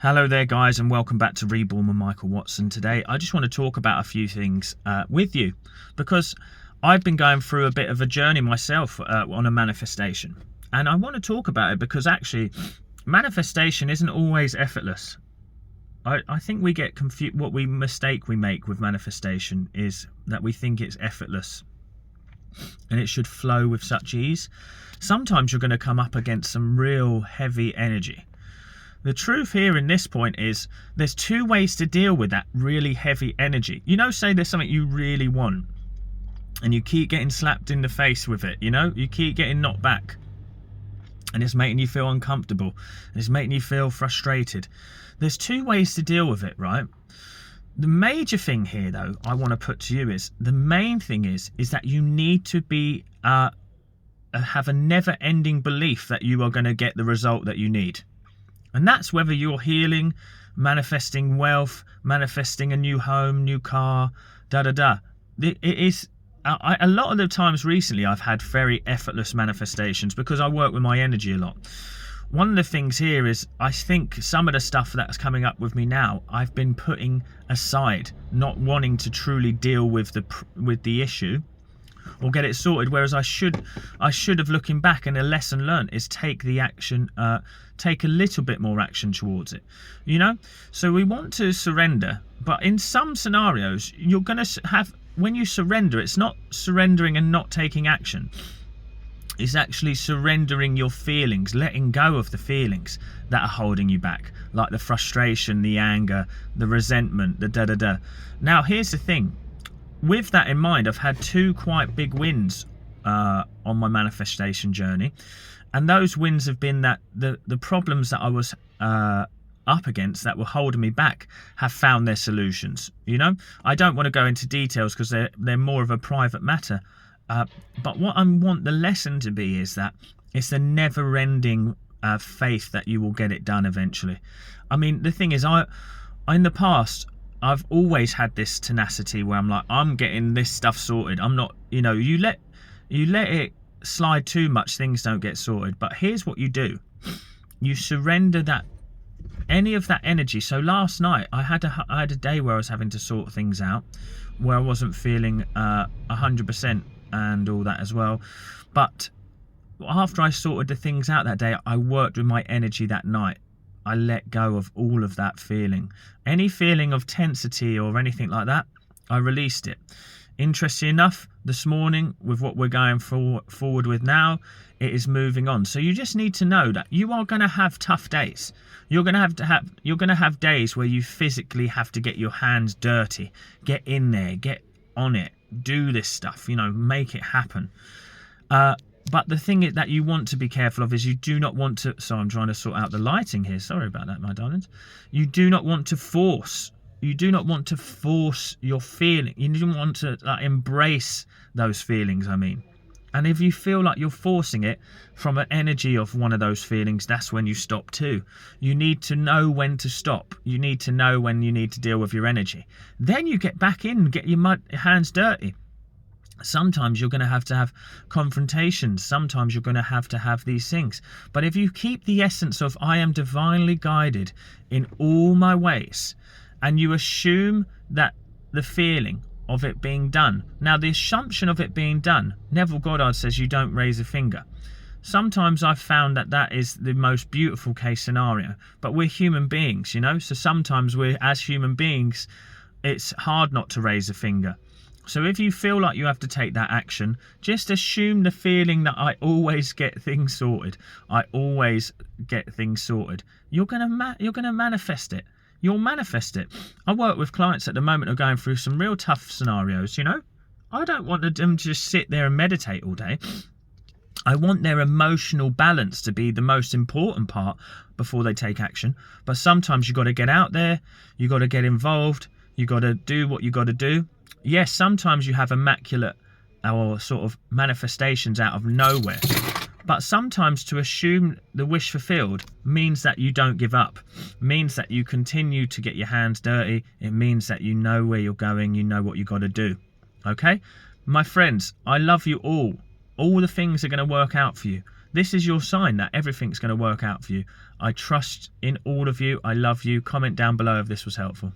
Hello there guys, and welcome back to Reborn with Michael Watson. Today I just want to talk about a few things with you, because I've been going through a bit of a journey myself on a manifestation, and I want to talk about it because actually manifestation isn't always effortless. I think we get confused. What mistake we make with manifestation is that we think it's effortless and it should flow with such ease. Sometimes you're going to come up against some real heavy energy. The truth here in this point is there's two ways to deal with that really heavy energy. Say there's something you really want and you keep getting slapped in the face with it, you keep getting knocked back and it's making you feel uncomfortable and it's making you feel frustrated. There's two ways to deal with it, right? The major thing here though I want to put to you is the main thing is that you need to be have a never-ending belief that you are going to get the result that you need. And that's whether you're healing, manifesting wealth, manifesting a new home, new car, It is a lot of the times recently I've had very effortless manifestations because I work with my energy a lot. One of the things here is I think some of the stuff that's coming up with me now I've been putting aside, not wanting to truly deal with the issue or get it sorted, whereas I should have, looking back, and a lesson learned is take the action, take a little bit more action towards it, so we want to surrender, but in some scenarios you're going to have, when you surrender, it's not surrendering and not taking action, it's actually surrendering your feelings, letting go of the feelings that are holding you back, like the frustration, the anger, the resentment, the Now here's the thing. With that in mind, I've had two quite big wins on my manifestation journey, and those wins have been that the problems that I was up against that were holding me back have found their solutions. I don't want to go into details because they're more of a private matter, but what I want the lesson to be is that it's a never-ending faith that you will get it done eventually. I mean, the thing is, in the past I've always had this tenacity where I'm like, I'm getting this stuff sorted. I'm not, you let it slide too much, things don't get sorted. But here's what you do. You surrender any of that energy. So last night I had a day where I was having to sort things out, where I wasn't feeling 100% and all that as well. But after I sorted the things out that day, I worked with my energy that night. I let go of all of that feeling. Any feeling of tensity or anything like that, I released it. Interesting enough, this morning, with what we're going forward with now, it is moving on. So you just need to know that you are going to have tough days. You're going to have days where you physically have to get your hands dirty, get in there, get on it, do this stuff, make it happen. But the thing is that you want to be careful of is you do not want to... So I'm trying to sort out the lighting here. Sorry about that, my darlings. You do not want to force. You do not want to force your feeling. You don't want to embrace those feelings, I mean. And if you feel like you're forcing it from an energy of one of those feelings, that's when you stop too. You need to know when to stop. You need to know when you need to deal with your energy. Then you get back in and get your hands dirty. Sometimes you're going to have confrontations. Sometimes you're going to have these things. But if you keep the essence of I am divinely guided in all my ways, and you assume that the feeling of it being done. Now, the assumption of it being done, Neville Goddard says you don't raise a finger. Sometimes I've found that is the most beautiful case scenario. But we're human beings, so sometimes as human beings, it's hard not to raise a finger. So if you feel like you have to take that action, just assume the feeling that I always get things sorted. I always get things sorted. You're gonna manifest it. You'll manifest it. I work with clients at the moment who are going through some real tough scenarios, I don't want them to just sit there and meditate all day. I want their emotional balance to be the most important part before they take action. But sometimes you've got to get out there, you've got to get involved, you've got to do what you've got to do. Yes, sometimes you have immaculate or sort of manifestations out of nowhere. But sometimes to assume the wish fulfilled means that you don't give up, means that you continue to get your hands dirty. It means that you know where you're going, you know what you've got to do. Okay? My friends, I love you all. All the things are going to work out for you. this is your sign that everything's going to work out for you. I trust in all of you. I love you. Comment down below if this was helpful.